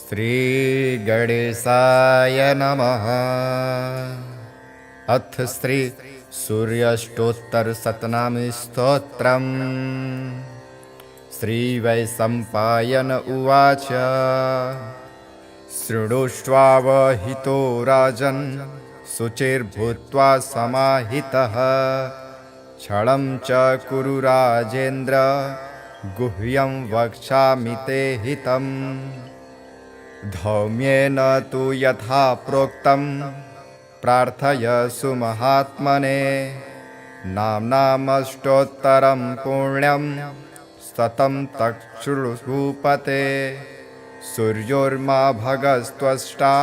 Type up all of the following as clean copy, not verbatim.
श्री गणेशाय नमः। अथ श्री सूर्याष्टोत्तर शतनामी स्तोत्रम्। श्री वैशम्पायन उवाच। शृणुष्वावहितो राजन् शुचिर्भूत्वा समाहितः। क्षणं च कुरु राजेन्द्र गुह्यं वक्ष्यामि ते हितम्। धौम्येन तु यथा प्रोक्तं प्रार्थयसु महात्मने। नाम्नामष्टोत्तरं पुण्यं शतं तच्छृणुभूपते। सूर्योर्मा भगस्त्वष्टा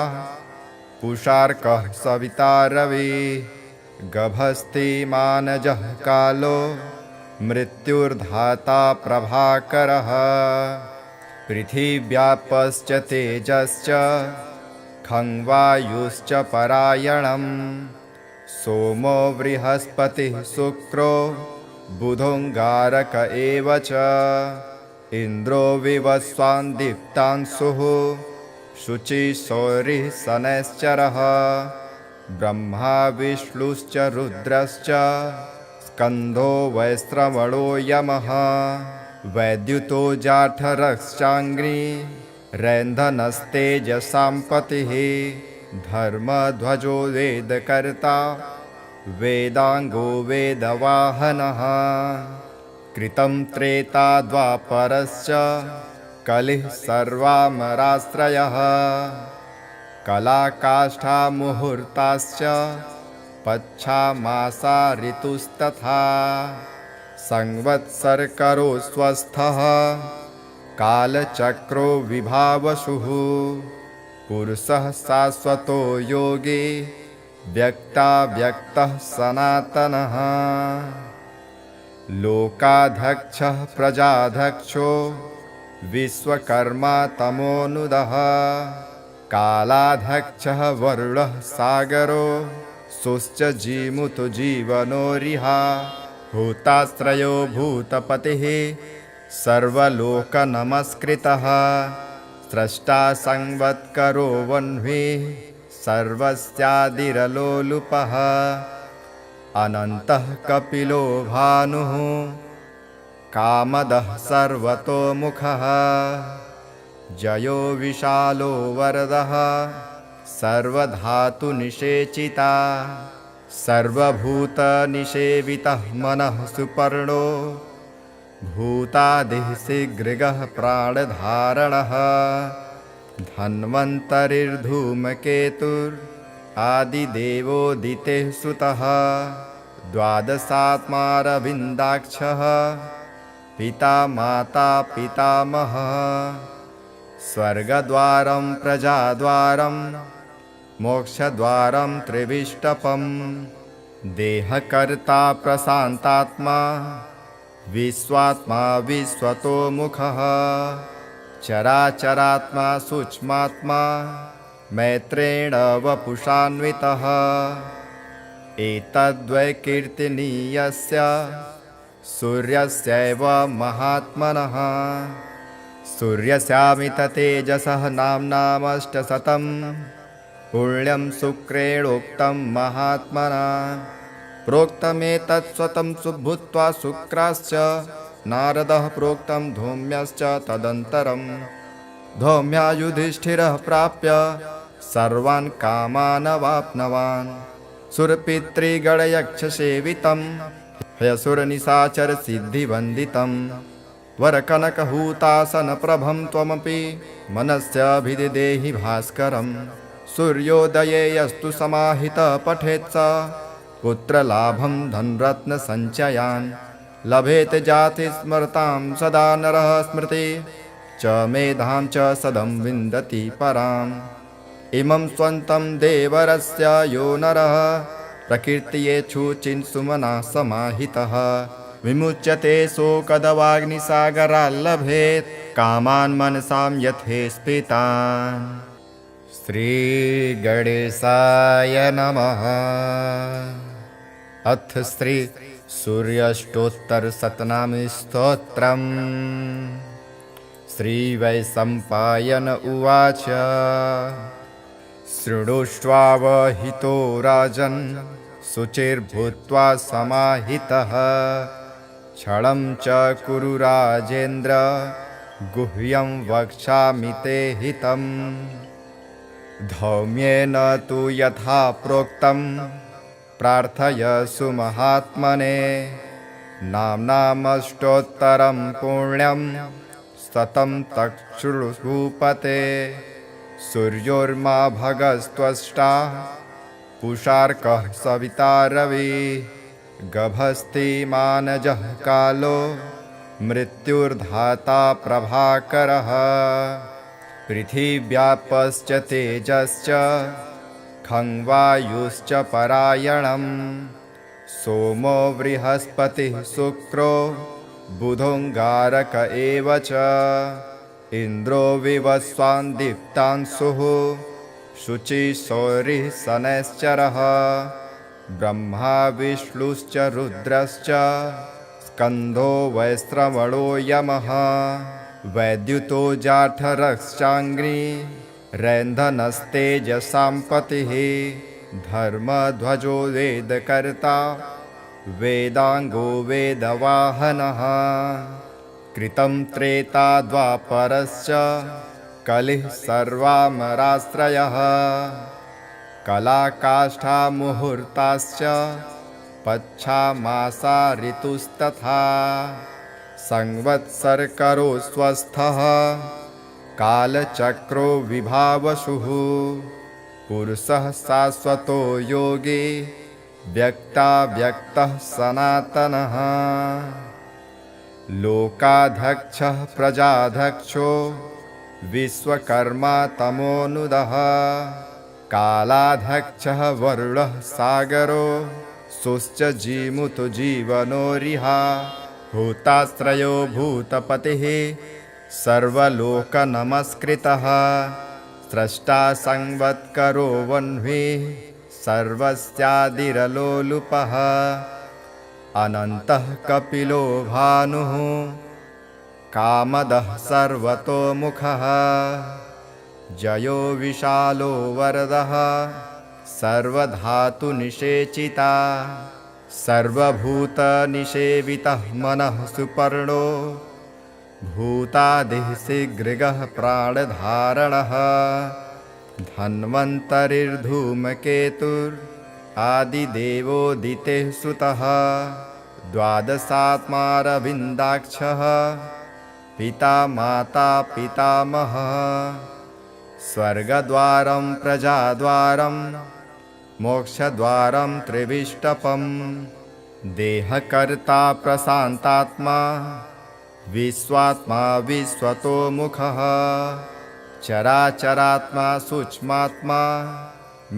पुषार्कः सविता रविः। गभस्ति मानजः कालो मृत्युर्धाता प्रभाकरः। पृथिव्यापश्च तेजश्च खंवायुश्च परायणम्। सोमो बृहस्पतिः शुक्रो बुधोऽङ्गारक एव च। इन्द्रो विवस्वान् दीप्तांशुः शुचिः शौरिः शनैश्चरः। ब्रह्मा विष्णुश्च रुद्रश्च स्कन्धो वैश्रवणो यमः। वैद्युतो जाठरश्चाङ्ग्री रैन्धनस्तेजसां पतिः। धर्मध्वजो वेदकर्ता वेदाङ्गो वेदवाहनः। कृतं त्रेता द्वापरश्च कलिः सर्वामराश्रयः। कलाकाष्ठा मुहूर्ताश्च पच्छामासा ऋतुस्तथा। संवत्सरकरो स्वस्थः कालचक्रो विभावसुः। पुरुषः शाश्वतो योगी व्यक्ताव्यक्तः सनातनः। लोकाध्यक्षः प्रजाध्यक्षो विश्वकर्मा तमोनुदः। कालाध्यक्षः वरुणः सागरो शुश्च जीमुतो जीवनोरिहा। भूताश्रयो भूतपतिः सर्वलोकनमस्कृतः। स्रष्टा संवत्करो वह्निः सर्वस्यादिरलोलुपः। अनन्तः कपिलो भानुः कामदः सर्वतोमुखः। जयो विशालो वरदः सर्वधातुनिषेचिता। सर्वभूतनिषेवितः मनः सुपर्णो भूतादिः शीघ्रगः प्राणधारणः। धन्वन्तरिर्धूमकेतुरादिदेवोदितेः सुतः। द्वादशात्मारविन्दाक्षः पिता माता पितामहः। स्वर्गद्वारं प्रजाद्वारं मोक्षद्वारं त्रिविष्टपम्। देहकर्ता प्रशान्तात्मा विश्वात्मा विश्वतोमुखः। चराचरात्मा सूक्ष्मात्मा मैत्रेण वपुषान्वितः। एतद्वै कीर्तनीयस्य सूर्यस्यैव महात्मनः। सूर्यस्यामित तेजसः नाम्नामष्टशतम्। पुण्यं शुक्रेणोक्तं महात्मना। प्रोक्तमेतत् स्वतं सुभूत्वा शुक्राश्च नारदः प्रोक्तं धौम्यश्च तदन्तरं। धौम्या युधिष्ठिरः प्राप्य सर्वान् कामान् अवाप्नवान्। सुरपितृगणयक्षसेवितं हयसुरनिशाचरसिद्धिवन्दितं। वरकनकहूतासनप्रभं त्वमपि मनस्याभिदेहि भास्करम्। सूर्योदये यस्तु समाहितः पठेत् स पुत्रलाभं धनरत्नसञ्चयान्। लभेत जाति स्मरतां सदा नरः स्मृति च मेधां च सदं विन्दति पराम्। इमं स्वन्तं देवरस्य यो नरः प्रकीर्तयेच्छुचिन्सुमना समाहितः। विमुच्यते शोकदवाग्निसागराल् लभेत् कामान् मनसां यथेष्पितान्। श्री गणेशाय नमः। अथ श्री सूर्याष्टोत्तर शतनामी स्तोत्रम्। श्रीवैशम्पायन उवाच शृणुष्वावहितो राजन् शुचिर्भूत्वा समाहितः क्षणं च कुरु राजेन्द्र गुह्यं वक्ष्यामि ते हितम् धौम्येन तु यथा प्रोक्तं प्रार्थयसु महात्मने नाम्नामष्टोत्तरं पुण्यं सतं तच्छृणुभूपते सूर्योर्मा भगस्त्वष्टा पुषार्कः सविता रविः गभस्ति मानजः कालो मृत्युर्धाता प्रभाकरः पृथिव्यापश्च तेजश्च खंवायुश्च परायणम् सोमो बृहस्पतिः शुक्रो बुधोऽङ्गारक एव च इन्द्रो विवस्वान् दीप्तांशुः शुचिः शौरिः शनैश्चरः ब्रह्मा विष्णुश्च रुद्रश्च स्कन्धो वैश्रवणो यमः वैद्युतो जाठरश्चाङ्ग्री रैन्धनस्तेजसां पतिः धर्मध्वजो वेदकर्ता वेदाङ्गो वेदवाहनः कृतं त्रेता द्वापरश्च कलिः सर्वामराश्रयः कलाकाष्ठा मुहूर्ताश्च पच्छामासा ऋतुस्तथा संवत्सरकरो स्वस्थः कालचक्रो विभावसुः पुरुषः शाश्वतो योगी व्यक्ताव्यक्तः सनातनः लोकाध्यक्षः प्रजाध्यक्षो विश्वकर्मा तमोनुदः कालाध्यक्षः वरुणः सागरो सुश्च जीमुतो जीवनोरिहा भूताश्रयो भूतपतिः सर्वलोकनमस्कृतः स्रष्टा संवत्करो वह्निः सर्वस्यादिरलोलुपः अनन्तः कपिलो भानुः कामदः सर्वतोमुखः जयो विशालो वरदः सर्वधातुनिषेचिता सर्वभूतनिषेवितः मनः सुपर्णो भूतादिः शीघ्रगः प्राणधारणः धन्वन्तरिर्धूमकेतुरादिदेवोदितेः सुतः द्वादशात्मारविन्दाक्षः पिता माता पितामहः स्वर्गद्वारं प्रजाद्वारं मोक्षद्वारं त्रिविष्टपम् देहकर्ता प्रशान्तात्मा विश्वात्मा विश्वतोमुखः चराचरात्मा सूक्ष्मात्मा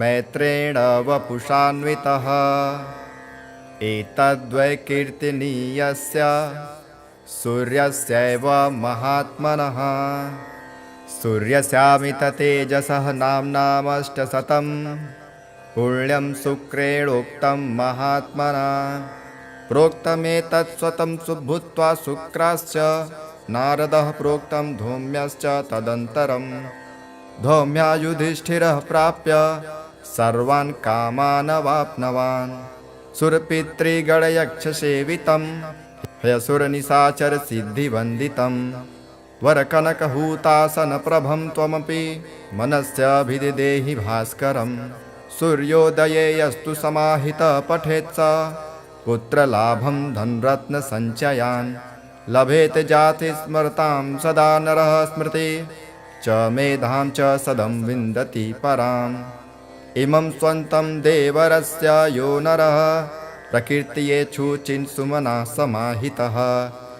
मैत्रेण वपुषान्वितः एतद्वै कीर्तनीयस्य सूर्यस्यैव महात्मनः सूर्यस्यामित तेजसः नाम्नामष्टशतं पुण्यं शुक्रेणोक्तं महात्मना प्रोक्तमेतत् स्वतं सुभूत्वा शुक्राश्च नारदः प्रोक्तं धौम्यश्च तदन्तरं धौम्या युधिष्ठिरः प्राप्य सर्वान् कामान् अवाप्नवान् सुरपितृगणयक्षसेवितं हयसुरनिशाचरसिद्धिवन्दितं वरकनकहूतासनप्रभं त्वमपि मनस्याभिदेहि भास्करं सूर्योदये यस्तु समाहितः पठेत् स पुत्रलाभं धनरत्नसञ्चयान् लभेत जाति स्मरतां सदा नरः स्मृति च मेधां च सदं विन्दति पराम् इमं स्वन्तं देवरस्य यो नरः प्रकीर्तयेच्छुचिन्सुमना समाहितः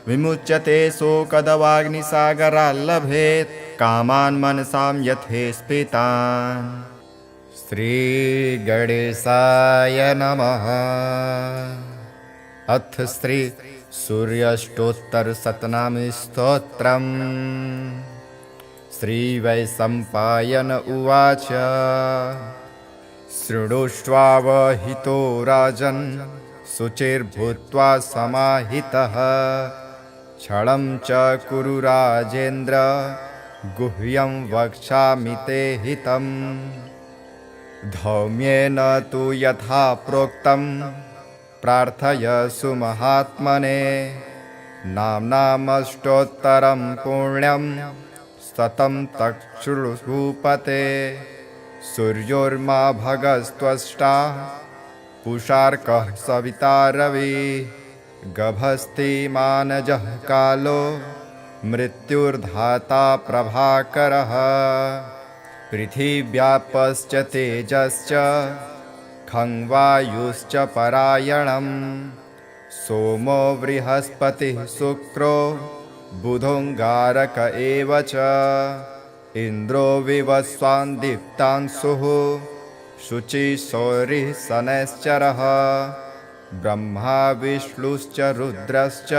विमुच्यते शोकदवाग्निसागराल्लभेत् कामान् मनसां यथेष्पितान्। श्रीगणेशाय नमः। अथ श्री सूर्याष्टोत्तरशतनाम स्तोत्रम्। श्रीवैशम्पायन उवाच शृणुष्वावहितो राजन् शुचिर्भूत्वा समाहितः क्षणं च कुरु राजेन्द्र गुह्यं वक्ष्यामि ते हितम् धौम्येन तु यथा प्रोक्तं प्रार्थयसु महात्मने नाम्नामष्टोत्तरं पुण्यं सतं तच्छृणुभूपते सूर्योर्मा भगस्त्वष्टा पुषार्कः सविता रविः गभस्ति मानजः कालो मृत्युर्धाता प्रभाकरः पृथिव्यापश्च तेजश्च खं वायुश्च परायणम् सोमो बृहस्पतिः शुक्रो बुधोऽङ्गारक एव च इन्द्रो विवस्वान् दीप्तांशुः शुचिः सौरिः शनैश्चरः ब्रह्मा विष्णुश्च रुद्रश्च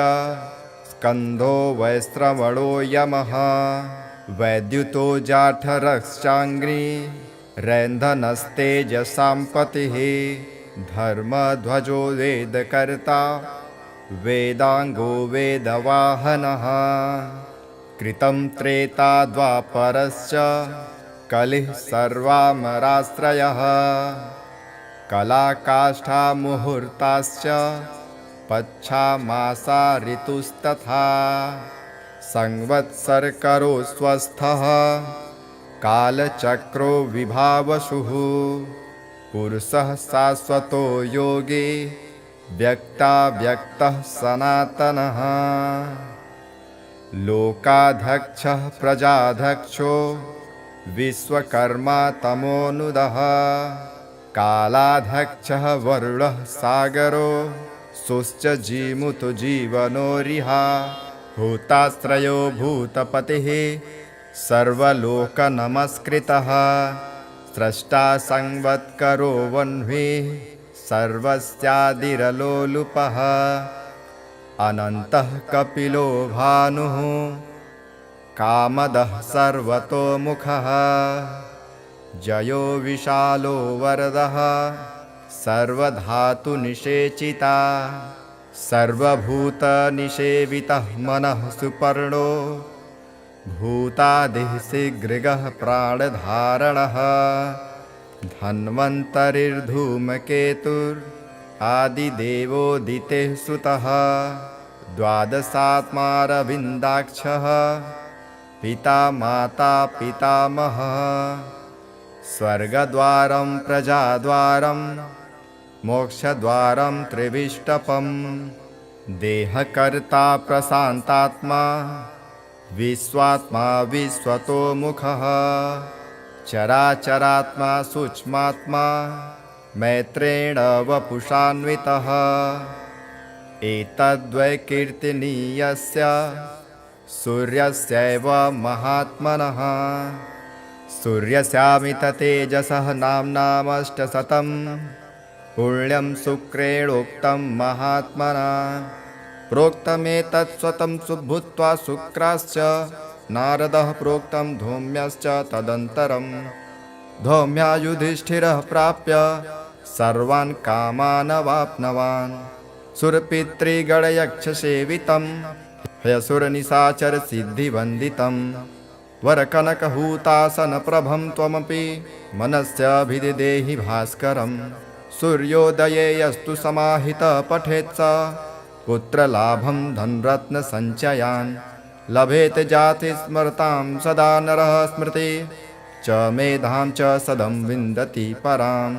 स्कन्धो वैश्रवणो यमः वैद्युतो जाठरश्चाङ्ग्री रैन्धनस्तेजसां पतिः धर्मध्वजो वेदकर्ता वेदाङ्गो वेदवाहनः कृतं त्रेता द्वापरश्च कलिः सर्वामराश्रयः कलाकाष्ठा मुहूर्ताश्च पच्छामासा ऋतुस्तथा संवत्सरकरो स्वस्थः कालचक्रो विभावसुः पुरुषः शाश्वतो योगी व्यक्ताव्यक्तः सनातनः लोकाध्यक्षः प्रजाध्यक्षो विश्वकर्मा तमोनुदः कालाध्यक्षः वरुणः सागरो सुश्च जीमुतो जीवनोरिहा भूताश्रयो भूतपतिः सर्वलोकनमस्कृतः स्रष्टा संवत्करो वह्निः सर्वस्यादिरलोलुपः अनन्तः कपिलो भानुः कामदः सर्वतोमुखः जयो विशालो वरदः सर्वधातुनिषेचिता सर्वभूतनिषेवितः मनः सुपर्णो भूतादिः शीघ्रगः प्राणधारणः धन्वन्तरिर्धूमकेतुर् आदिदेवोदितेः सुतः द्वादशात्मारविन्दाक्षः पिता माता पितामहः स्वर्गद्वारं प्रजाद्वारं मोक्षद्वारं त्रिविष्टपं देहकर्ता प्रशान्तात्मा विश्वात्मा विश्वतोमुखः चराचरात्मा सूक्ष्मात्मा मैत्रेण वपुषान्वितः एतद्वै कीर्तनीयस्य सूर्यस्यैव महात्मनः सूर्यस्यामित तेजसः नाम्नामष्टशतं पुण्यं शुक्रेणोक्तं महात्मना प्रोक्तमेतत् स्वतं सुभूत्वा शुक्राश्च नारदः प्रोक्तं धौम्यश्च तदन्तरं धौम्या युधिष्ठिरः प्राप्य सर्वान् कामान् अवाप्नवान् सुरपितृगणयक्षसेवितं हयसुरनिशाचरसिद्धिवन्दितं वरकनकहूतासनप्रभं त्वमपि मनस्याभिदिदेहि भास्करं सूर्योदये यस्तु समाहितः पठेत् स पुत्रलाभं धनरत्नसञ्चयान् लभेत जाति स्मरतां सदा नरः स्मृति च मेधां च सदं विन्दति पराम्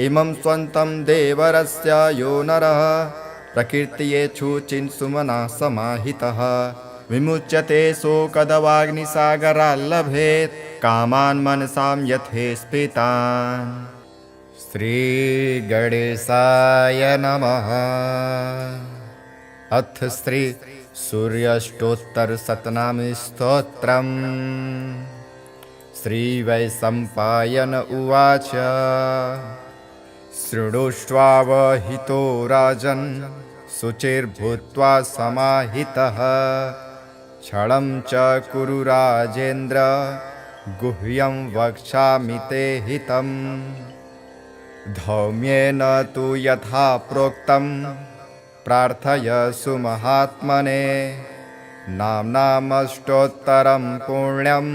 इमं स्वन्तं देवरस्य यो नरः प्रकीर्तयेच्छुचिन्सुमना समाहितः विमुच्यते शोकदवाग्निसागराल्लभेत् कामान् मनसां यथेष्पितान्। श्रीगणेशाय नमः। अथ श्री सूर्याष्टोत्तरशतनामस्तोत्रम्। श्रीवैशम्पायन उवाच शृणुष्वावहितो राजन् शुचिर्भूत्वा समाहितः क्षणं च कुरु राजेन्द्र गुह्यं वक्ष्यामि ते हितम् धौम्येन तु यथा प्रोक्तं प्रार्थयसु महात्मने नाम्नामष्टोत्तरं पुण्यं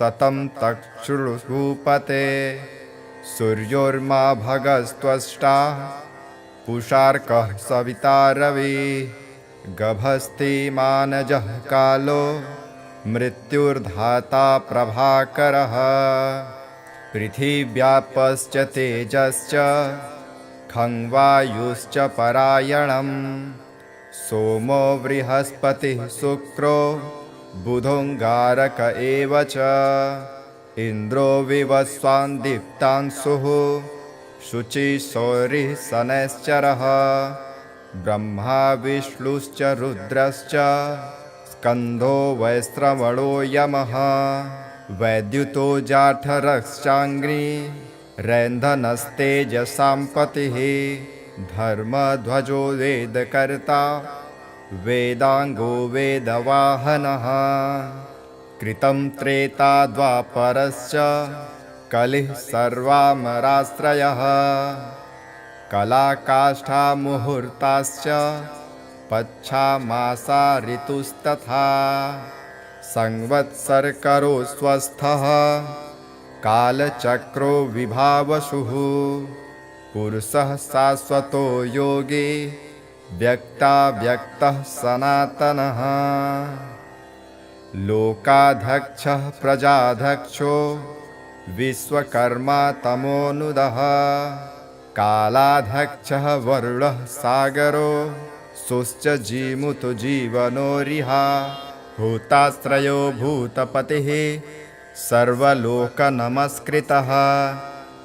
शतं तच्छृणुपते सूर्योर्मा भगस्त्वष्टा पुषार्कः सविता रविः गभस्ति मानजः कालो मृत्युर्धाता प्रभाकरः पृथिव्यापश्च तेजश्च खं वायुश्च परायणम् सोमो बृहस्पतिः शुक्रो बुधोऽङ्गारक एव च इन्द्रो विवस्वान् दीप्तांशुः शुचिः सौरिः शनैश्चरः ब्रह्मा विष्णुश्च रुद्रश्च स्कन्धो वैश्रवणो यमः वैद्युतो जाठरश्चाङ्ग्री रैन्धनस्तेजसां पतिः धर्मध्वजो वेदकर्ता वेदाङ्गो वेदवाहनः कृतं त्रेता द्वापरश्च कलिः सर्वामराश्रयः कलाकाष्ठा मुहूर्ताश्च पच्छामासा ऋतुस्तथा संवत्सरकरो स्वस्थः कालचक्रो विभावसुः पुरुषः शाश्वतो योगी व्यक्ताव्यक्तः सनातनः लोकाध्यक्षः प्रजाध्यक्षो विश्वकर्मा तमोनुदः कालाध्यक्षः वरुणः सागरो सुश्च जीमुतो जीवनोरिहा भूताश्रयो भूतपतिः सर्वलोकनमस्कृतः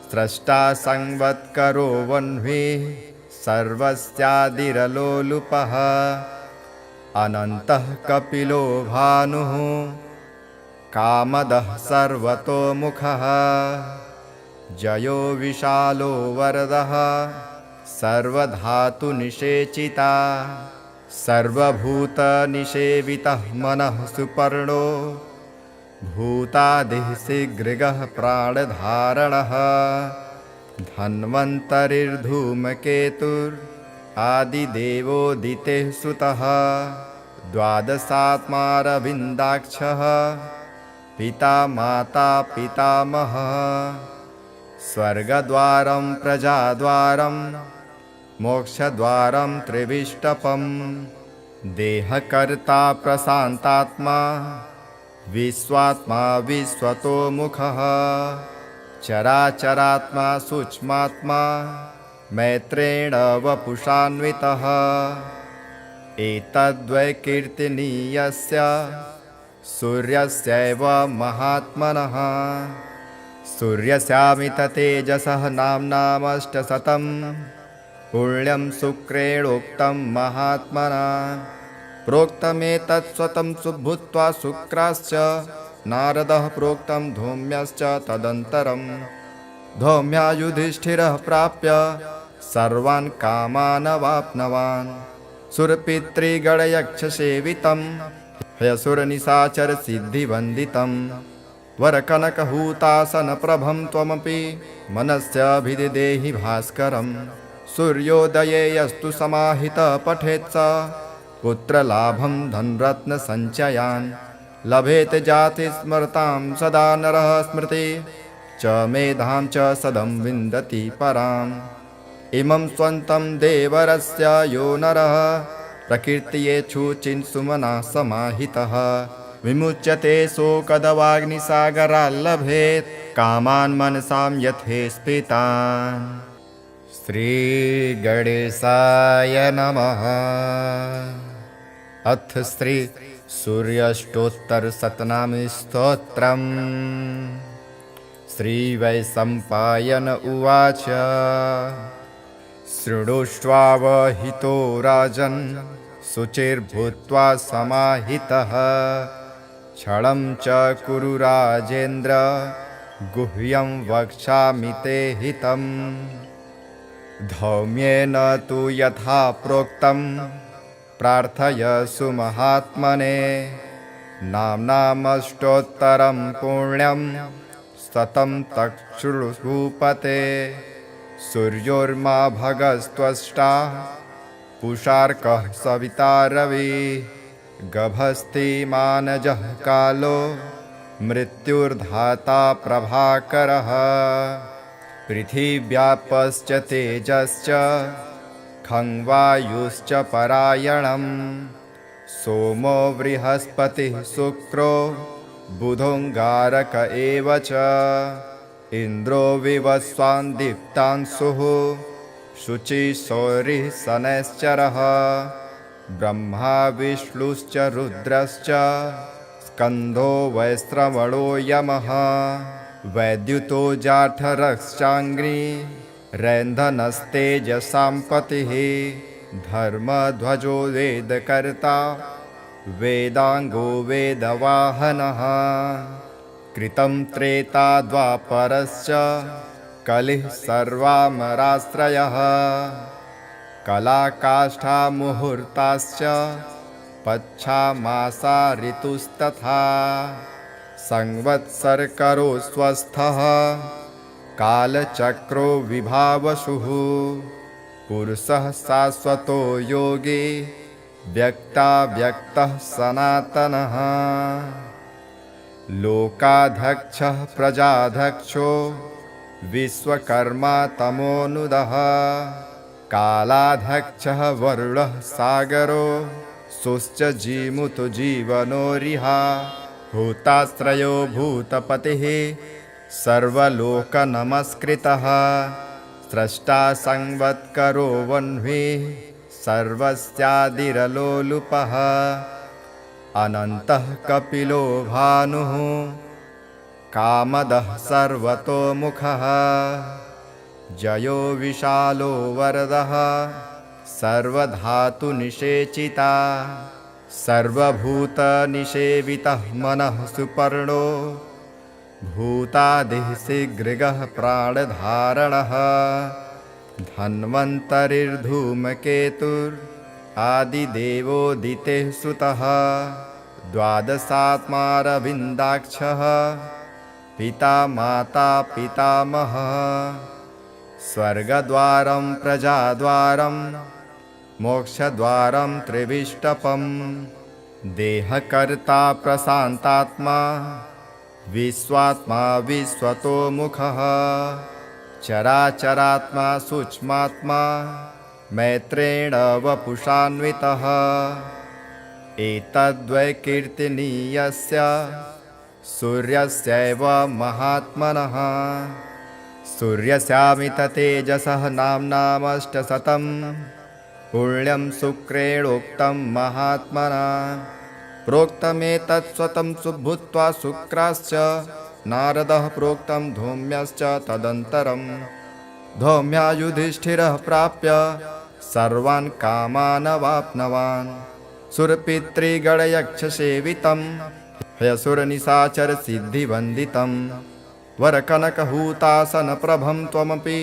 स्रष्टा संवत्करो वह्निः सर्वस्यादिरलोलुपः अनन्तः कपिलो भानुः कामदः सर्वतोमुखः जयो विशालो वरदः सर्वधातुनिषेचिता सर्वभूतनिषेवितः मनः सुपर्णो भूतादिः शीघ्रगः प्राणधारणः धन्वन्तरिर्धूमकेतुर् आदिदेवोदितेः सुतः द्वादशात्मारविन्दाक्षः पिता माता पितामहः स्वर्गद्वारं प्रजाद्वारं मोक्षद्वारं त्रिविष्टपं देहकर्ता प्रशान्तात्मा विश्वात्मा विश्वतोमुखः चराचरात्मा सूक्ष्मात्मा मैत्रेण वपुषान्वितः एतद्वै कीर्तनीयस्य सूर्यस्यैव महात्मनः सूर्यस्यामित तेजसः नाम्नामष्टशतं पुण्यं शुक्रेणोक्तं महात्मना प्रोक्तमेतत्स्वतं सुभूत्वा शुक्राश्च नारदः प्रोक्तं धौम्यश्च तदन्तरं धौम्या युधिष्ठिरः प्राप्य सर्वान् कामान् अवाप्नवान् सुरपितृगणयक्षसेवितं हयसुरनिशाचरसिद्धिवन्दितं वरकनकहूतासनप्रभं त्वमपि मनस्याभिदिदेहि भास्करं सूर्योदये यस्तु समाहितः पठेत् स पुत्रलाभं धनरत्नसञ्चयान् लभेत जातिस्मरतां सदा नरः स्मृति च मेधां च सदं विन्दति पराम् इमं स्वन्तं देवरस्य यो नरः प्रकीर्तयेच्छुचिन्सुमना समाहितः विमुच्यते शोकदवाग्निसागराल्लभेत् कामान् मनसां यथेष्पितान्। श्रीगणेशाय नमः। अथ श्री सूर्याष्टोत्तरशतनामस्तोत्रम्। श्रीवैशम्पायन उवाच शृणुष्वावहितो राजन् शुचिर्भूत्वा समाहितः क्षणं च कुरु राजेन्द्र गुह्यं वक्ष्यामि ते हितम् धौम्येन तु यथा प्रोक्तं प्रार्थयसु महात्मने नाम्नामष्टोत्तरं पुण्यं शतं तच्छृणुपते सूर्योर्मा भगस्त्वष्टा पुषार्कः सविता रविः गभस्ति मानजः कालो मृत्युर्धाता प्रभाकरः पृथिव्यापश्च तेजश्च खं वायुश्च परायणम् सोमो बृहस्पतिः शुक्रो बुधोऽङ्गारक एव च इन्द्रो विवस्वान् दीप्तांशुः शुचिः शौरिः शनैश्चरः ब्रह्मा विष्णुश्च रुद्रश्च स्कन्धो वैश्रवणो यमः वैद्युतो जाठरश्चाङ्ग्री रैन्धनस्तेजसां पतिः धर्मध्वजो वेदकर्ता वेदाङ्गो वेदवाहनः कृतं त्रेता द्वापरश्च कलिः सर्वामराश्रयः कलाकाष्ठा मुहूर्ताश्च पच्छामासा ऋतुस्तथा संवत्सरकरो स्वस्थः कालचक्रो विभावसुः पुरुषः शाश्वतो योगी व्यक्ताव्यक्तः सनातनः लोकाध्यक्षः प्रजाध्यक्षो विश्वकर्मा तमोनुदः कालाध्यक्षः वरुणः सागरो सुश्च जीमुतो जीवनोरिहा भूताश्रयो भूतपतिः सर्वलोकनमस्कृतः स्रष्टा संवत्करो वह्निः सर्वस्यादिरलोलुपः अनन्तः कपिलो भानुः कामदः सर्वतोमुखः जयो विशालो वरदः सर्वधातुनिषेचिता सर्वभूतनिषेवितः मनः सुपर्णो भूतादिः शीघ्रगः प्राणधारणः धन्वन्तरिर्धूमकेतुर् आदिदेवोदितेः सुतः द्वादशात्मारविन्दाक्षः पिता माता पितामहः स्वर्गद्वारं प्रजाद्वारं मोक्षद्वारं त्रिविष्टपम् देहकर्ता प्रशान्तात्मा विश्वात्मा विश्वतोमुखः चराचरात्मा सूक्ष्मात्मा मैत्रेण वपुषान्वितः एतद्वै कीर्तनीयस्य सूर्यस्यैव महात्मनः सूर्यस्यामित तेजसः नाम्नामष्टशतं पुण्यं शुक्रेणोक्तं महात्मना प्रोक्तमेतत्स्वतं सुभूत्वा शुक्राश्च नारदः प्रोक्तं धौम्यश्च तदन्तरं धौम्या युधिष्ठिरः प्राप्य सर्वान् कामान् अवाप्नवान् सुरपितृगणयक्षसेवितं हयसुरनिशाचरसिद्धिवन्दितं वरकनकहूतासनप्रभं त्वमपि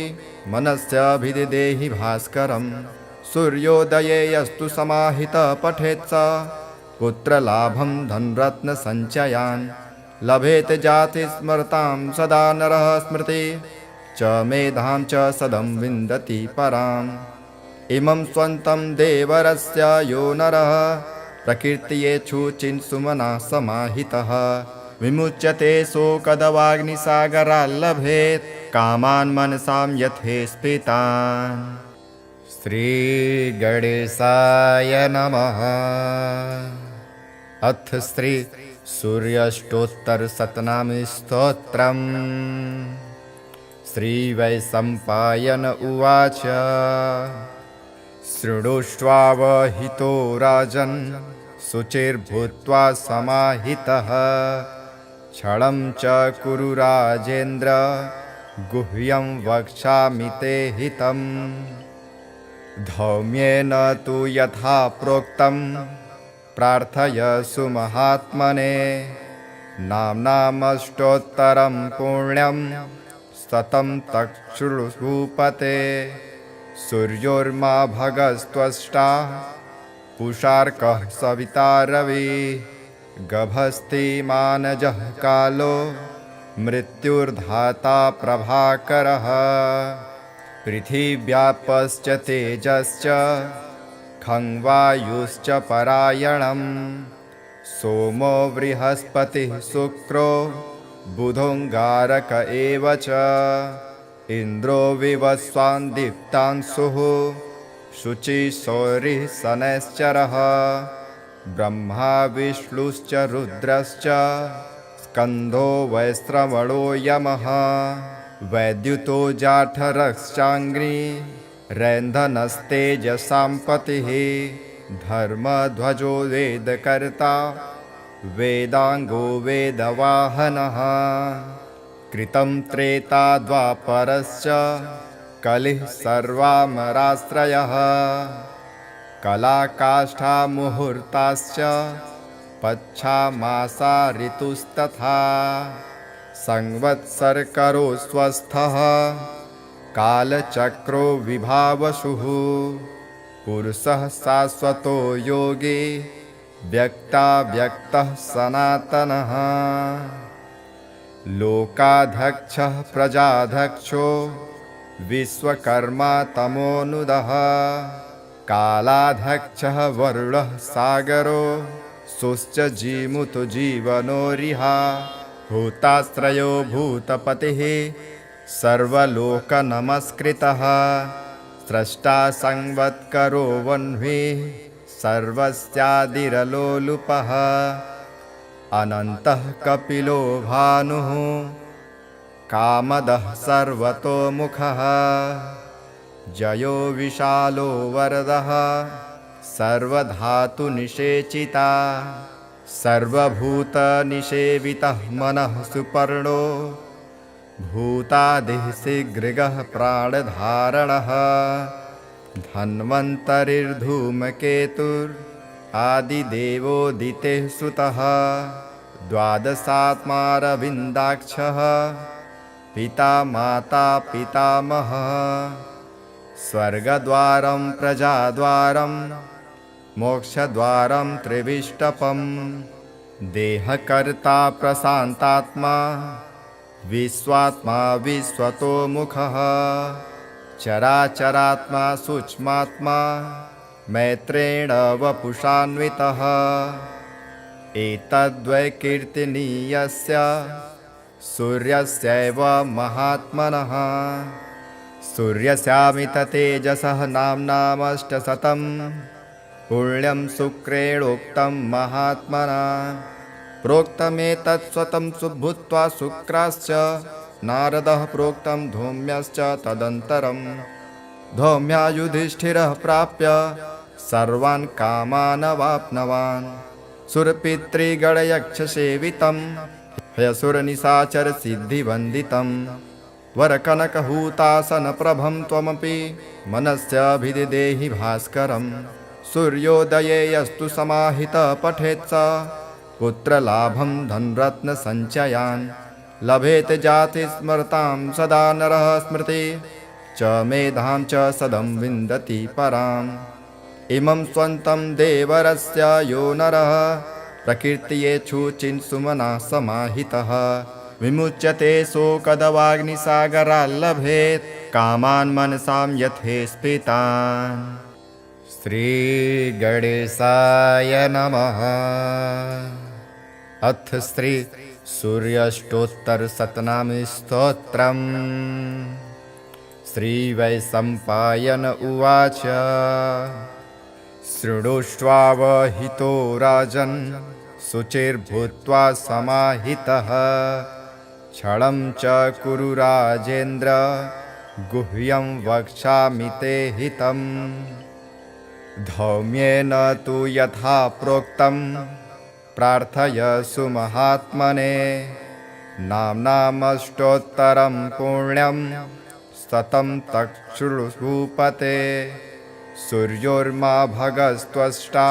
मनस्याभिदिदेहि भास्करं सूर्योदये यस्तु समाहितः पठेत् स पुत्रलाभं धनरत्नसञ्चयान् लभेत जातिस्मरतां सदा नरः स्मृति च मेधां च सदं विन्दति पराम् इमं स्वन्तं देवरस्य यो नरः प्रकीर्तयेच्छुचिन्सुमना समाहितः विमुच्यते शोकदवाग्निसागराल्लभेत् कामान् मनसां यथेष्पितान् श्रीगणेशाय नमः। अथ श्री सूर्याष्टोत्तरशतनामस्तोत्रम् श्रीवैशम्पायन उवाच शृणुष्वावहितो राजन् शुचिर्भूत्वा समाहितः क्षणं च कुरु राजेन्द्र गुह्यं वक्ष्यामि ते हितम् धौम्येन तु यथा प्रोक्तं प्रार्थयसु महात्मने नाम्नामष्टोत्तरं पुण्यं शतं तच्छृणुभूपते सूर्योर्मा भगस्त्वष्टा पुषार्कः सविता रविः गभस्ति मानजः कालो मृत्युर्धाता प्रभाकरः पृथिव्यापश्च तेजश्च खं वायुश्च परायणम् सोमो बृहस्पतिः शुक्रो बुधोऽङ्गारक एव च इन्द्रो विवस्वान् दीप्तांशुः शुचिः सौरिः शनैश्चरः ब्रह्मा विष्णुश्च रुद्रश्च स्कन्धो वैश्रवणो यमः वैद्युतो जाठरश्चाङ्ग्री रैन्धनस्तेजसां पतिः धर्मध्वजो वेदकर्ता वेदाङ्गो वेदवाहनः कृतं त्रेता द्वापरश्च कलिः सर्वामराश्रयः कलाकाष्ठा मुहूर्ताश्च पच्छामासा ऋतुस्तथा संवत्सरकरो स्वस्थः कालचक्रो विभावसुः पुरुषः शाश्वतो योगी व्यक्ताव्यक्तः सनातनः लोकाध्यक्षः प्रजाध्यक्षो विश्वकर्मा तमोनुदः कालाध्यक्षः वरुणः सागरो सुश्च जीमुतो जीवनोरिहा भूताश्रयो भूतपतिः सर्वलोकनमस्कृतः स्रष्टा संवत्करो वह्निः सर्वस्यादिरलोलुपः अनन्तः कपिलो भानुः कामदः सर्वतोमुखः जयो विशालो वरदः सर्वधातुनिषेचिता सर्वभूतनिषेवितः मनः सुपर्णो भूतादिः शीघ्रगः प्राणधारणः धन्वन्तरिर्धूमकेतुरादिदेवोदितेः सुतः द्वादशात्मारविन्दाक्षः पिता माता पितामहः स्वर्गद्वारं प्रजाद्वारं मोक्षद्वारं त्रिविष्टपं देहकर्ता प्रशान्तात्मा विश्वात्मा विश्वतोमुखः चराचरात्मा सूक्ष्मात्मा मैत्रेण वपुषान्वितः एतद्वै कीर्तनीयस्य सूर्यस्यैव महात्मनः सूर्यस्यामित तेजसः नाम्नामष्टशतं पुण्यं शुक्रेणोक्तं महात्मना प्रोक्तमेतत्स्वतं सुभूत्वा शुक्राश्च नारदः प्रोक्तं धौम्यश्च तदन्तरं धौम्या युधिष्ठिरः प्राप्य सर्वान् कामान् अवाप्नवान् सुरपितृगणयक्षसेवितं हयसुरनिशाचरसिद्धिवन्दितं वरकनकहूतासनप्रभं त्वमपि मनस्याभिदिदेहि भास्करं सूर्योदये यस्तु समाहितः पठेत् स पुत्रलाभं धनरत्नसञ्चयान् लभेत जाति स्मरतां सदा नरः स्मृति च मेधां च सदं विन्दति पराम् इमं स्वन्तं देवरस्य यो नरः प्रकीर्तयेच्छुचिन्सुमना समाहितः विमुच्यते शोकदवाग्निसागराल्लभेत् कामान् मनसां यथेष्पितान् श्रीगणेशाय नमः। अथ श्री सूर्याष्टोत्तरशतनामस्तोत्रम् श्रीवैशम्पायन उवाच शृणुष्वावहितो राजन् शुचिर्भूत्वा समाहितः क्षणं च कुरु राजेन्द्र गुह्यं वक्ष्यामि ते हितम् धौम्येन तु यथा प्रोक्तं प्रार्थयसु महात्मने नाम्नामष्टोत्तरं पुण्यं शतं तच्छृणुभूपते सूर्योर्मा भगस्त्वष्टा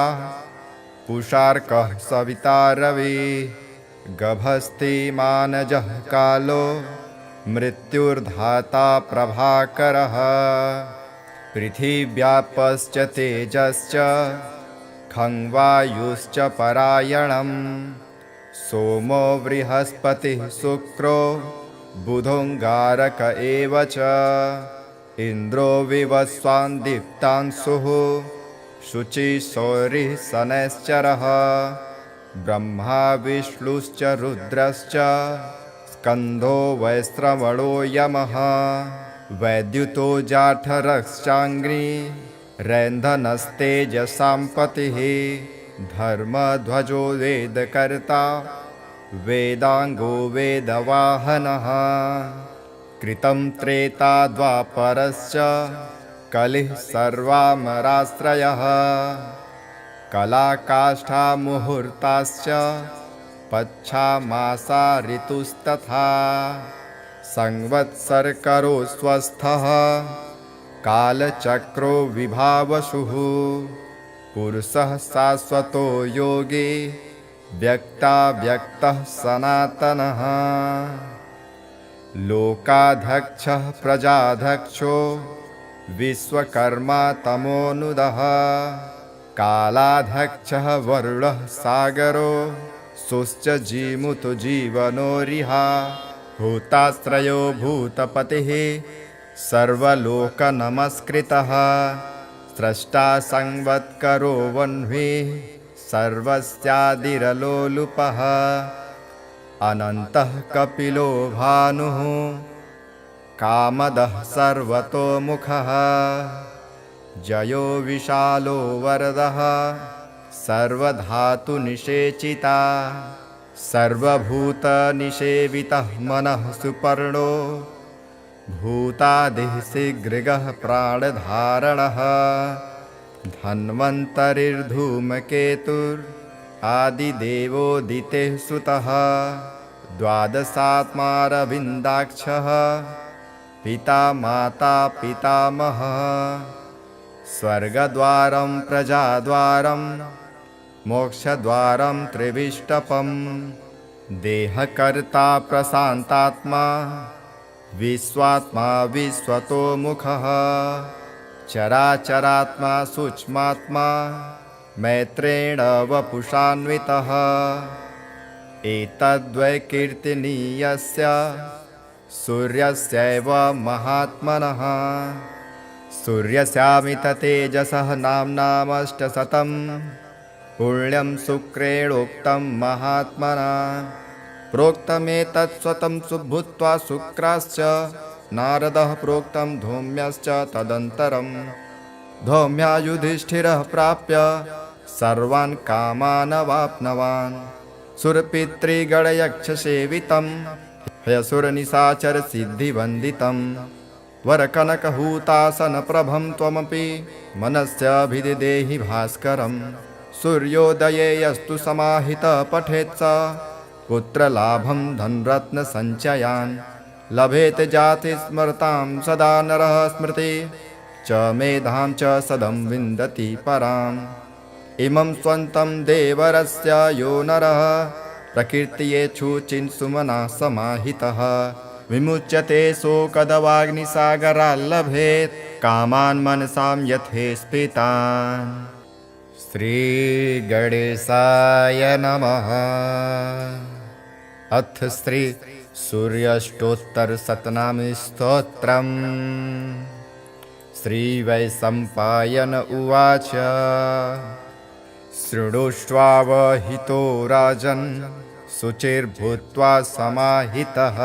पुषार्कः सविता रविः गभस्तिमानजः कालो मृत्युर्धाता प्रभाकरः पृथिव्यापश्च तेजश्च खं वायुश्च परायणम् सोमो बृहस्पतिः शुक्रो बुधोऽङ्गारक एव च इन्द्रो विवस्वान् दीप्तांशुः शुचिः शनैश्चरः ब्रह्मा विष्णुश्च रुद्रश्च स्कन्धो वैश्रवणो यमः वैद्युतो जाठरश्चाङ्ग्री रैन्धनस्तेजसां पतिः धर्मध्वजो वेदकर्ता वेदाङ्गो वेदवाहनः कृतं त्रेता द्वापरश्च कलिः सर्वामराश्रयः कलाकाष्ठा मुहूर्ताश्च पच्छामासा ऋतुस्तथा संवत्सरकरो स्वस्थः कालचक्रो विभावसुः पुरुषः शाश्वतो योगी व्यक्ताव्यक्तः सनातनः लोकाध्यक्षः प्रजाध्यक्षो विश्वकर्मा तमोनुदः कालाध्यक्षः वरुणः सागरो सुश्च जीमुतो जीवनोरिहा भूताश्रयो भूतपतिः सर्वलोकनमस्कृतः स्रष्टा संवत्करो वह्निः सर्वस्यादिरलोलुपः अनन्तः कपिलो भानुः कामदः सर्वतोमुखः जयो विशालो वरदः सर्वधातुनिषेचिता सर्वभूतनिषेवितः मनः सुपर्णो भूतादिः शीघ्रगः प्राणधारणः धन्वन्तरिर्धूमकेतुरादिदेवोदितेः सुतः द्वादशात्मारविन्दाक्षः पिता माता पितामहः स्वर्गद्वारं प्रजाद्वारं मोक्षद्वारं त्रिविष्टपं देहकर्ता प्रशान्तात्मा विश्वात्मा विश्वतोमुखः चराचरात्मा सूक्ष्मात्मा मैत्रेण वपुषान्वितः एतद्वै कीर्तनीयस्य सूर्यस्यैव महात्मनः सूर्यस्यामित तेजसः नाम्नामष्टशतं पुण्यं शुक्रेणोक्तं महात्मना प्रोक्तमेतत् स्वतं सुभूत्वा शुक्राश्च नारदः प्रोक्तं धौम्यश्च तदन्तरं धौम्या युधिष्ठिरः प्राप्य सर्वान् कामान् अवाप्नवान् सुरपितृगणयक्षसेवितं हयसुरनिशाचरसिद्धिवन्दितं वरकनकहूतासनप्रभं त्वमपि मनस्याभिदिदेहि भास्करं सूर्योदये यस्तु समाहितः पठेत् स पुत्रलाभं धनरत्नसञ्चयान् लभेत जाति स्मरतां सदा नरः स्मृति च मेधां च सदं विन्दति पराम् इमं स्वन्तं देवरस्य यो नरः प्रकीर्तयेच्छुचिन्सुमना समाहितः विमुच्यते शोकदवाग्निसागराल्लभेत् कामान् मनसां यथेष्पितान् श्रीगणेशाय नमः। अथ श्री सूर्याष्टोत्तरशतनामस्तोत्रम् श्रीवैशम्पायन उवाच शृणुष्वावहितो राजन् शुचिर्भूत्वा समाहितः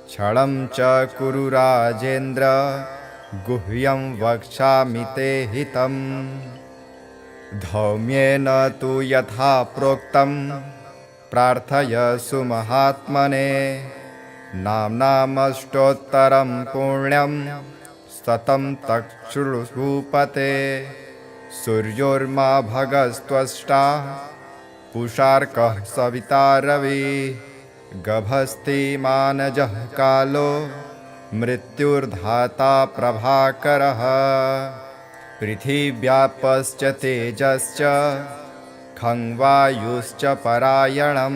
क्षणं च कुरु राजेन्द्र गुह्यं वक्ष्यामि ते हितम् धौम्येन तु यथा प्रोक्तं प्रार्थयसु महात्मने नाम्नामष्टोत्तरं पुण्यं शतं तच्छृणुभूपते सूर्योर्मा भगस्त्वष्टा पुषार्कः सविता रविः गभस्ति मानजः कालो मृत्युर्धाता प्रभाकरः पृथिव्यापश्च तेजश्च खङ्वायुश्च परायणं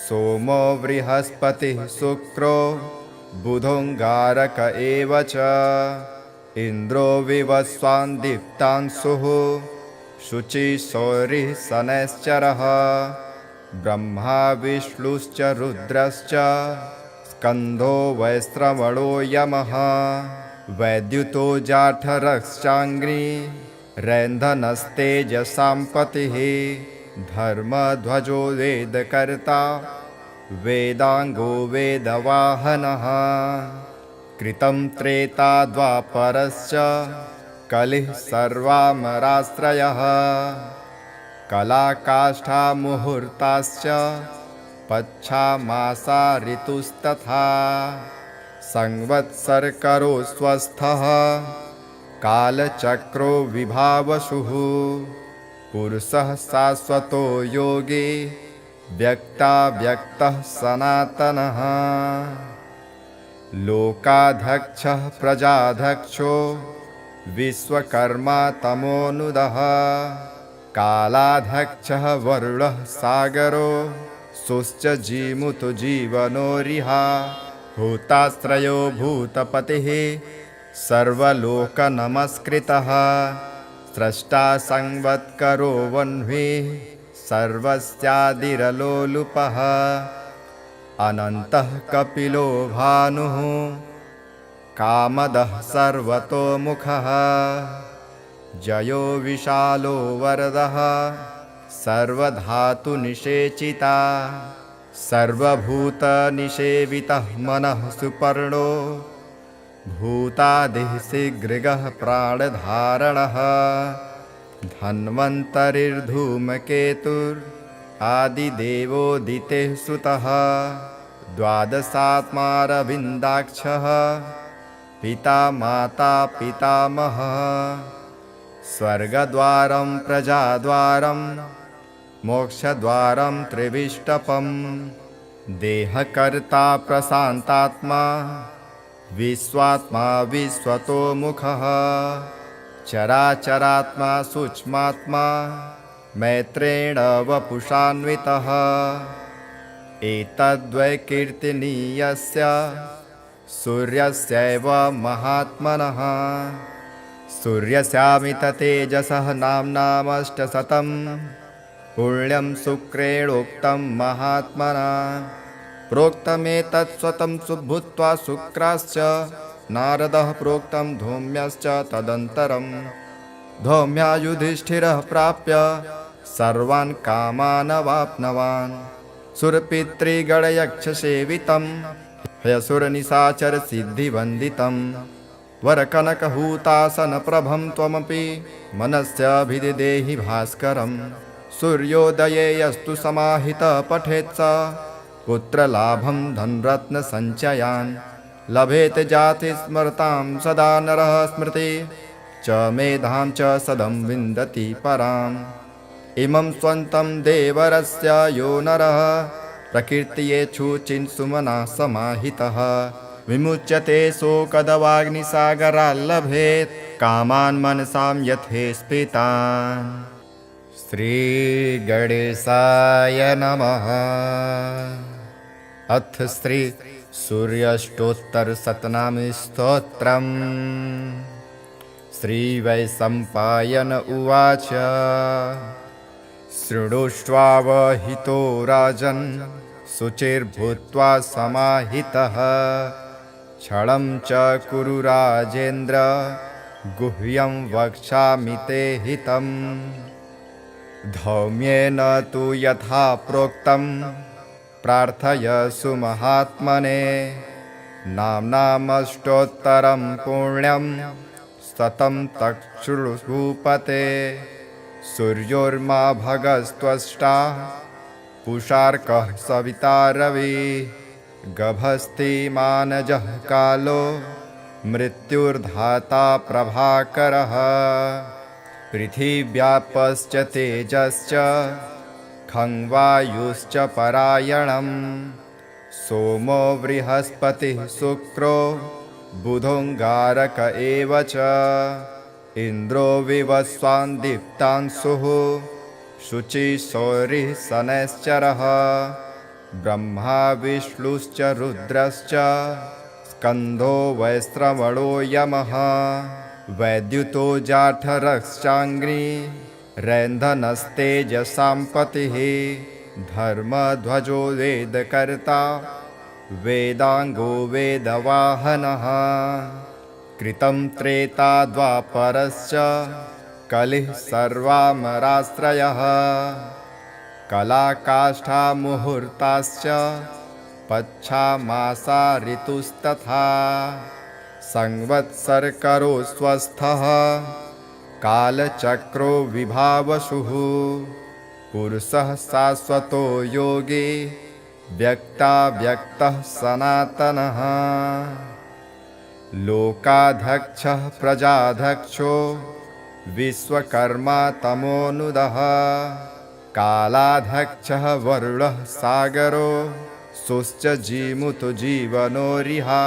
सोमो बृहस्पतिः शुक्रो बुधोऽङ्गारक एव च इन्द्रो विवस्वान् दीप्तांशुः शुचिः शनैश्चरः ब्रह्मा विष्णुश्च रुद्रश्च स्कन्धो वैश्रवणो यमः वैद्युतो जाठरश्चाङ्ग्री रैन्धनस्तेजसां पतिः धर्मध्वजो वेदकर्ता वेदाङ्गो वेदवाहनः कृतं त्रेता द्वापरश्च कलिः सर्वामराश्रयः कलाकाष्ठा मुहूर्ताश्च पच्छामासा ऋतुस्तथा संवत्सरकरो स्वस्थः कालचक्रो विभावसुः पुरुषः शाश्वतो योगी व्यक्ताव्यक्तः सनातनः लोकाध्यक्षः प्रजाध्यक्षो विश्वकर्मा तमोनुदः कालाध्यक्षः वरुणः सागरो सुश्च जीमुतो जीवनोरिहा भूताश्रयो भूतपतिः सर्वलोकनमस्कृतः स्रष्टा संवत्करो वह्निः सर्वस्यादिरलोलुपः अनन्तः कपिलो भानुः कामदः सर्वतोमुखः जयो विशालो वरदः सर्वधातुनिषेचिता सर्वभूतनिषेवितः मनः सुपर्णो भूतादिः शीघ्रगः प्राणधारणः धन्वन्तरिर्धूमकेतुरादिदेवोदितेः सुतः द्वादशात्मारविन्दाक्षः पिता माता पितामहः स्वर्गद्वारं प्रजाद्वारं मोक्षद्वारं त्रिविष्टपं देहकर्ता प्रशान्तात्मा विश्वात्मा विश्वतोमुखः चराचरात्मा सूक्ष्मात्मा मैत्रेण वपुषान्वितः एतद्वै कीर्तनीयस्य सूर्यस्यैव महात्मनः सूर्यस्यामित तेजसः नाम्नामष्टशतं पुण्यं शुक्रेणोक्तं महात्मना प्रोक्तमेतत् स्वतं सुभूत्वा शुक्राश्च नारदः प्रोक्तं धौम्यश्च तदन्तरं धौम्या युधिष्ठिरः प्राप्य सर्वान् कामान् अवाप्नवान् सुरपितृगणयक्षसेवितं हयसुरनिशाचरसिद्धिवन्दितं वरकनकहूतासनप्रभं त्वमपि मनस्याभिदिदेहि भास्करं सूर्योदये यस्तु समाहितः पठेत् स पुत्रलाभं धनरत्नसञ्चयान् लभेत जाति स्मरतां सदा नरः स्मृति च मेधां च सदं विन्दति पराम् इमं स्वन्तं देवरस्य यो नरः प्रकीर्तयेच्छुचिन्सुमना समाहितः विमुच्यते शोकदवाग्निसागराल्लभेत् कामान् मनसां यथेष्पितान् श्रीगणेशाय नमः। अथ श्री सूर्याष्टोत्तरशतनामस्तोत्रम् श्रीवैशम्पायन उवाच शृणुष्वावहितो राजन् शुचिर्भूत्वा समाहितः क्षणं च कुरु राजेन्द्र गुह्यं वक्ष्यामि ते हितम् धौम्येन तु यथा प्रोक्तं प्रार्थयसु महात्मने नाम्नामष्टोत्तरं पुण्यं शतं तच्छृणुभूपते सूर्योर्मा भगस्त्वष्टा पुषार्कः सविता रविः गभस्ति मानजः कालो मृत्युर्धाता प्रभाकरः पृथिव्यापश्च तेजश्च खङ्वायुश्च परायणं सोमो बृहस्पतिः शुक्रो बुधोऽङ्गारक एव च इन्द्रो विवस्वान् दीप्तांशुः शुचिशौरिः शनैश्चरः ब्रह्मा विष्णुश्च रुद्रश्च स्कन्धो वैश्रवणो यमः वैद्युतो जाठरश्चाङ्ग्री रैन्धनस्तेजसां पतिः धर्मध्वजो वेदकर्ता वेदाङ्गो वेदवाहनः कृतं त्रेता द्वापरश्च कलिः सर्वामराश्रयः कलाकाष्ठा मुहूर्ताश्च पच्छामासा ऋतुस्तथा संवत्सरकरो स्वस्थः कालचक्रो विभावसुः पुरुषः शाश्वतो योगी व्यक्ताव्यक्तः सनातनः लोकाध्यक्षः प्रजाध्यक्षो विश्वकर्मा तमोनुदः कालाध्यक्षः वरुणः सागरो सुश्च जीमुतो जीवनोरिहा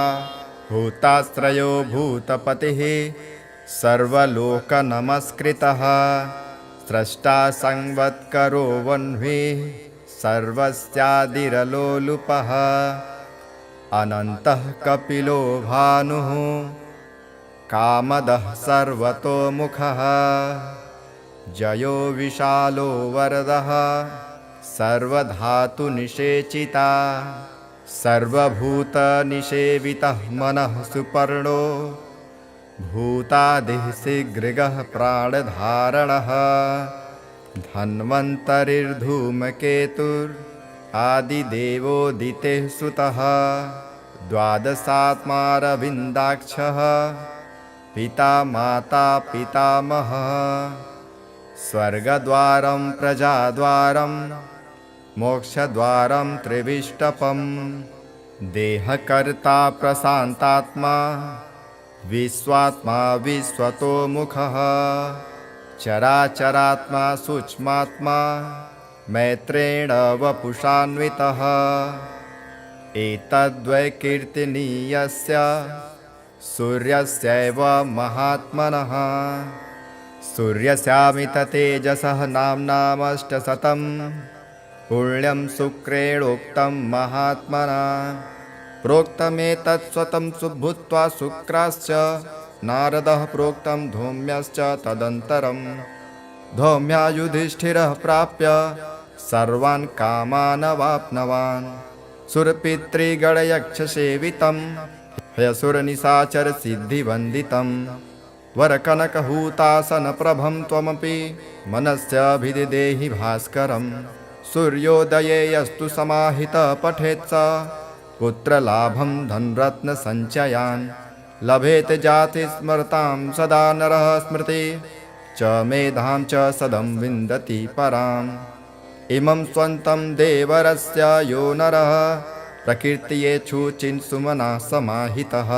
भूताश्रयो भूतपतिः सर्वलोकनमस्कृतः स्रष्टा संवत्करो वह्निः सर्वस्यादिरलोलुपः अनन्तः कपिलो भानुः कामदः सर्वतोमुखः जयो विशालो वरदः सर्वधातुनिषेचिता सर्वभूतनिषेवितः मनः सुपर्णो भूतादिः शीघ्रगः प्राणधारणः धन्वन्तरिर्धूमकेतुरादिदेवोदितेः सुतः द्वादशात्मारविन्दाक्षः पिता माता पितामहः स्वर्गद्वारं प्रजाद्वारं मोक्षद्वारं त्रिविष्टपं देहकर्ता प्रशान्तात्मा विश्वात्मा विश्वतोमुखः चराचरात्मा सूक्ष्मात्मा मैत्रेण वपुषान्वितः एतद्वै कीर्तनीयस्य सूर्यस्यैव महात्मनः सूर्यस्यामित तेजसः नाम्नामष्टशतं पुण्यं शुक्रेणोक्तं महात्मना प्रोक्तमेतत् स्वतं सुभूत्वा शुक्राश्च नारदः प्रोक्तं धौम्यश्च तदन्तरं धौम्या युधिष्ठिरः प्राप्य सर्वान् कामान् अवाप्नवान् सुरपितृगणयक्षसेवितं हयसुरनिशाचरसिद्धिवन्दितं वरकनकहूतासनप्रभं त्वमपि मनस्याभिदिदेहि भास्करं सूर्योदये यस्तु समाहितः पठेत् स पुत्रलाभं धनरत्नसञ्चयान् लभेत जाति स्मरतां सदा नरः स्मृति च मेधां च सदं विन्दति पराम् इमं स्वन्तं देवरस्य यो नरः प्रकीर्तयेच्छुचिन्सुमना समाहितः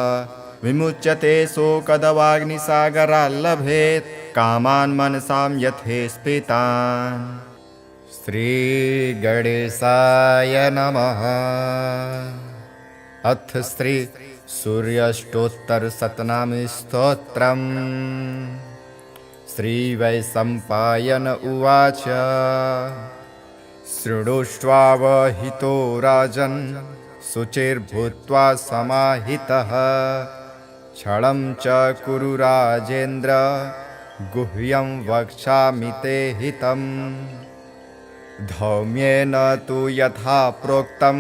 विमुच्यते शोकदवाग्निसागराल्लभेत् कामान् मनसां यथेष्पितान् श्रीगणेशाय नमः। अथ श्री सूर्याष्टोत्तरशतनामस्तोत्रम् श्रीवैशम्पायन उवाच शृणुष्वावहितो राजन् शुचिर्भूत्वा समाहितः क्षणं च कुरु राजेन्द्र गुह्यं वक्ष्यामि ते हितम् धौम्येन तु यथा प्रोक्तं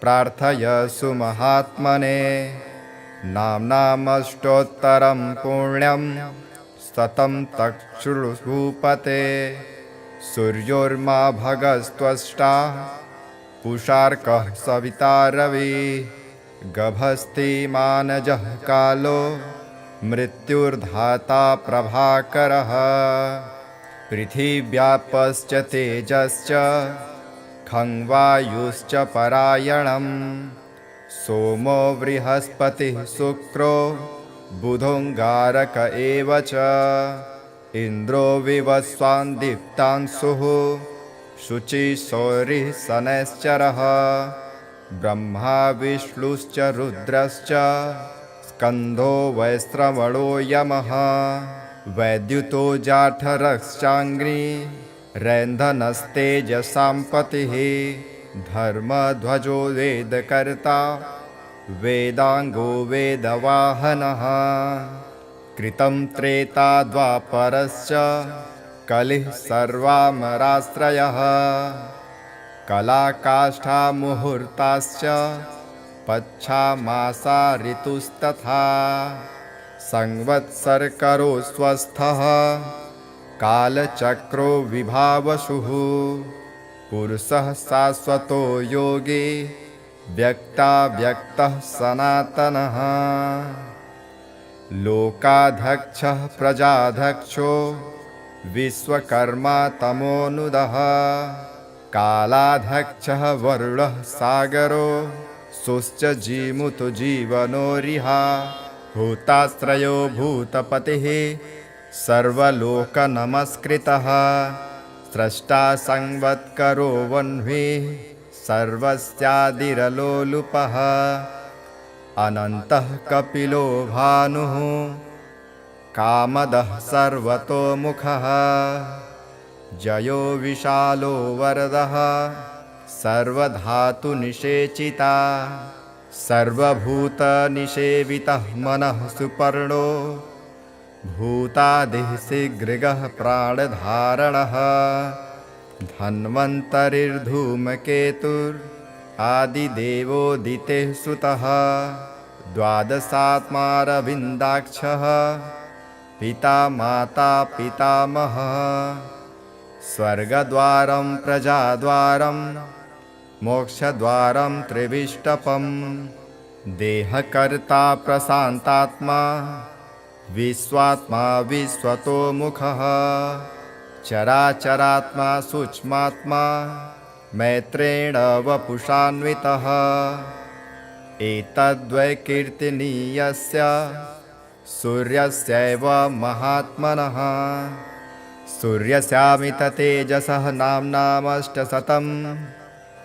प्रार्थयसु महात्मने नाम्नामष्टोत्तरं पुण्यं शतं तच्छृणुभूपते सूर्योर्मा भगस्त्वष्टा पुषार्कः सविता रविः गभस्ति मानजः कालो मृत्युर्धाता प्रभाकरः पृथिव्यापश्च तेजश्च खङ्वायुश्च परायणं सोमो बृहस्पतिः शुक्रो बुधोऽङ्गारक एव च इन्द्रो विवस्वान् दीप्तांशुः शुचिशौरिः शनैश्चरः ब्रह्मा विष्णुश्च रुद्रश्च स्कन्धो वैश्रवणो यमः वैद्युतो जाठरश्चाङ्ग्री रैन्धनस्तेजसां पतिः धर्मध्वजो वेदकर्ता वेदाङ्गो वेदवाहनः कृतं त्रेता द्वापरश्च कलिः सर्वामराश्रयः कलाकाष्ठा मुहूर्ताश्च पच्छामासा ऋतुस्तथा संवत्सरकरो स्वस्थः कालचक्रो विभावसुः पुरुषः शाश्वतो योगी व्यक्ताव्यक्तः सनातनः लोकाध्यक्षः प्रजाध्यक्षो विश्वकर्मा तमोनुदः कालाध्यक्षः वरुणः सागरो सुश्च जीमुतो जीवनोरिहा भूताश्रयो भूतपतिः सर्वलोकनमस्कृतः स्रष्टा संवत्करो वह्निः सर्वस्यादिरलोलुपः अनन्तः कपिलो भानुः कामदः सर्वतोमुखः जयो विशालो वरदः सर्वधातुनिषेचिता सर्वभूतनिषेवितः मनः सुपर्णो भूतादिः शीघ्रगः प्राणधारणः धन्वन्तरिर्धूमकेतुरादिदेवोदितेः सुतः द्वादशात्मारविन्दाक्षः पिता माता पितामहः स्वर्गद्वारं प्रजाद्वारं मोक्षद्वारं त्रिविष्टपं देहकर्ता प्रशान्तात्मा विश्वात्मा विश्वतोमुखः चराचरात्मा सूक्ष्मात्मा मैत्रेण वपुषान्वितः एतद्वै कीर्तनीयस्य सूर्यस्यैव महात्मनः सूर्यस्यामित तेजसः नाम्नामष्टशतं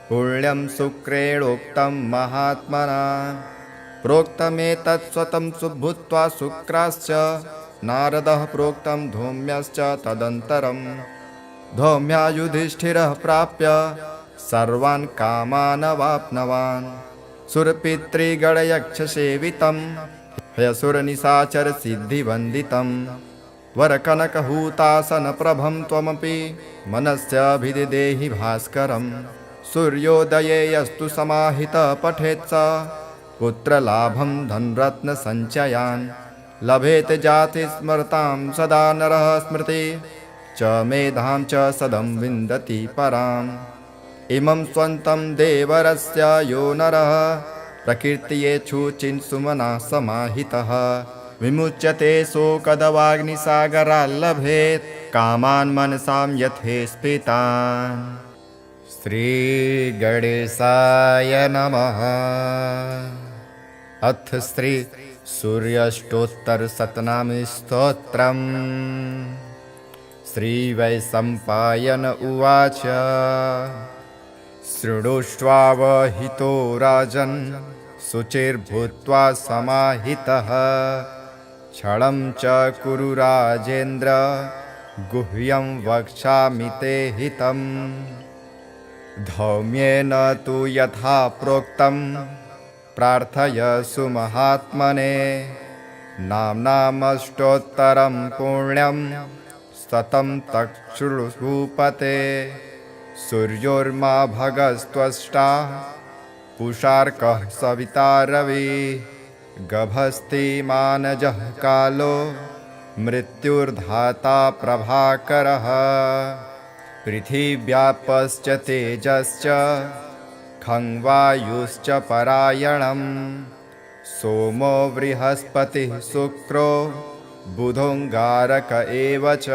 पुण्यं शुक्रेणोक्तं महात्मना प्रोक्तमेतत् स्वतं सुभूत्वा शुक्राश्च नारदः प्रोक्तं धौम्यश्च तदन्तरं धौम्या युधिष्ठिरः प्राप्य सर्वान् कामान् अवाप्नवान् सुरपितृगणयक्षसेवितं हयसुरनिशाचरसिद्धिवन्दितं वरकनकहूतासनप्रभं त्वमपि मनस्याभिदिदेहि भास्करं सूर्योदये यस्तु समाहितः पठेत् स पुत्रलाभं धनरत्नसञ्चयान् लभेत जाति स्मरतां सदा नरः स्मृति च मेधां च सदं विन्दति पराम् इमं स्वन्तं देवरस्य यो नरः प्रकीर्तयेच्छुचिन्सुमना समाहितः विमुच्यते शोकदवाग्निसागराल्लभेत् कामान् मनसां यथेष्पितान् श्रीगणेशाय नमः। अथ श्री सूर्याष्टोत्तरशतनामस्तोत्रम् श्रीवैशम्पायन उवाच शृणुष्वावहितो राजन् शुचिर्भूत्वा समाहितः क्षणं च कुरु राजेन्द्र गुह्यं वक्ष्यामि ते हितम् धौम्येन तु यथा प्रोक्तं प्रार्थयसु महात्मने नाम्नामष्टोत्तरं पुण्यं शतं तच्छृणुभूपते सूर्योर्मा भगस्त्वष्टा पुषार्कः सविता रवि गभस्ति मानजः कालो मृत्युर्धाता प्रभाकरः पृथिव्यापश्च तेजश्च खङ्वायुश्च परायणं सोमो बृहस्पतिः शुक्रो बुधोऽङ्गारक एव च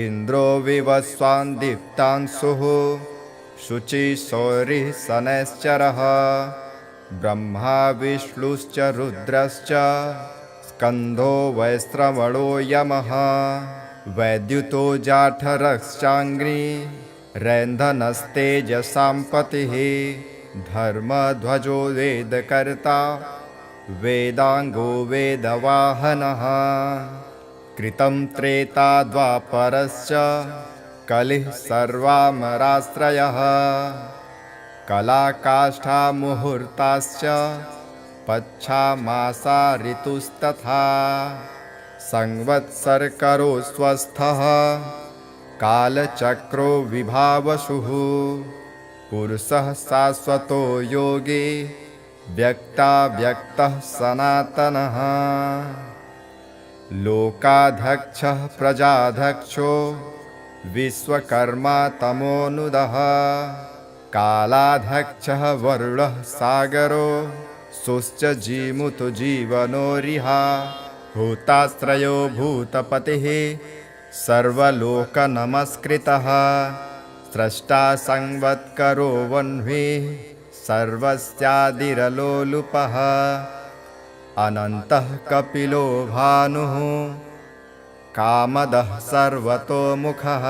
इन्द्रो विवस्वान् दीप्तांशुः शुचिशौरिः शनैश्चरः ब्रह्मा विष्णुश्च रुद्रश्च स्कन्धो वैश्रवणो यमः वैद्युतो जाठरश्चाङ्ग्री रैन्धनस्तेजसां पतिः धर्मध्वजो वेदकर्ता वेदाङ्गो वेदवाहनः कृतं त्रेता द्वापरश्च कलिः सर्वामराश्रयः कलाकाष्ठा मुहूर्ताश्च पच्छामासा ऋतुस्तथा संवत्सरकरो स्वस्थः कालचक्रो विभावसुः पुरुषः शाश्वतो योगी व्यक्ताव्यक्तः सनातनः। लोकाध्यक्षः प्रजाध्यक्षो विश्वकर्मा तमोनुदः कालाध्यक्षः वरुणः सागरो सुश्च जीमुतो जीवनोरिहा भूताश्रयो भूतपतिः सर्वलोकनमस्कृतः स्रष्टा संवत्करो वह्निः सर्वस्यादिरलोलुपः अनन्तः कपिलो भानुः कामदः सर्वतोमुखः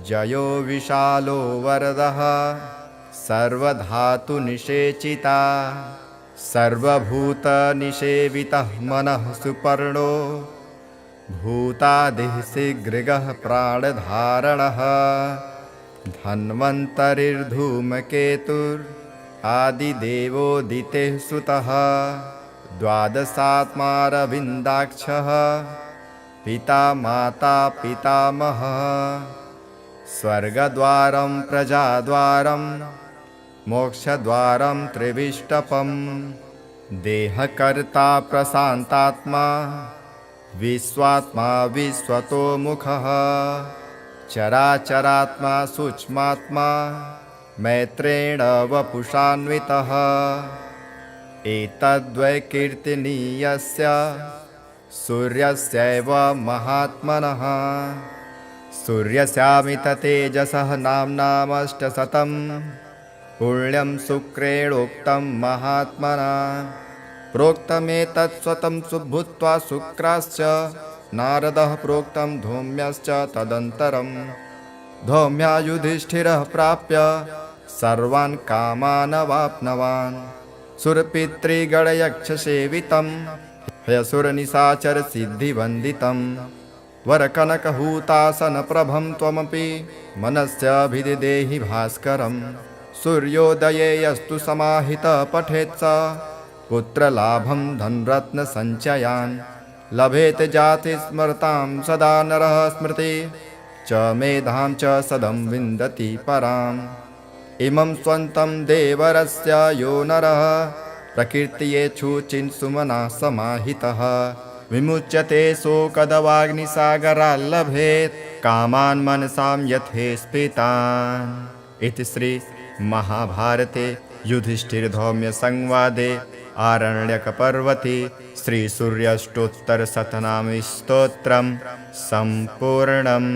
जयो विशालो वरदः सर्वधातुनिषेचिता सर्वभूतनिषेवितः मनः सुपर्णो भूतादिः शीघ्रगः प्राणधारणः धन्वन्तरिर्धूमकेतुरादिदेवोदितेः सुतः द्वादशात्मारविन्दाक्षः पिता माता पितामहः स्वर्गद्वारं प्रजाद्वारं मोक्षद्वारं त्रिविष्टपं देहकर्ता प्रशान्तात्मा विश्वात्मा विश्वतोमुखः चराचरात्मा सूक्ष्मात्मा मैत्रेण वपुषान्वितः एतद्वै कीर्तनीयस्य सूर्यस्यैव महात्मनः सूर्यस्यामित तेजसः नाम्नामष्टशतं पुण्यं शुक्रेणोक्तं महात्मना प्रोक्तमेतत् स्वतं सुभूत्वा शुक्राश्च नारदः प्रोक्तं धौम्यश्च तदन्तरं धौम्या युधिष्ठिरः प्राप्य सर्वान् कामान् अवाप्नवान् सुरपितृगणयक्षसेवितं हयसुरनिशाचरसिद्धिवन्दितं वरकनकहूतासनप्रभं त्वमपि मनस्याभिदिदेहि भास्करं सूर्योदये यस्तु समाहितः पठेत् स पुत्रलाभं धनरत्नसञ्चयान् लभेत जाति स्मरतां सदा नरः स्मृति च मेधां च सदं विन्दति पराम् इमं स्वन्तं देवरस्य यो नरः प्रकीर्तयेच्छुचिन्सुमना समाहितः विमुच्यते शोकदवाग्निसागराल् लभेत् कामान् मनसां यथेष्पितान्। इति श्री महाभारते युधिष्ठिरधौम्यसंवादे आरण्यकपर्वति श्रीसूर्याष्टोत्तरशतनामस्तोत्रं सम्पूर्णम्।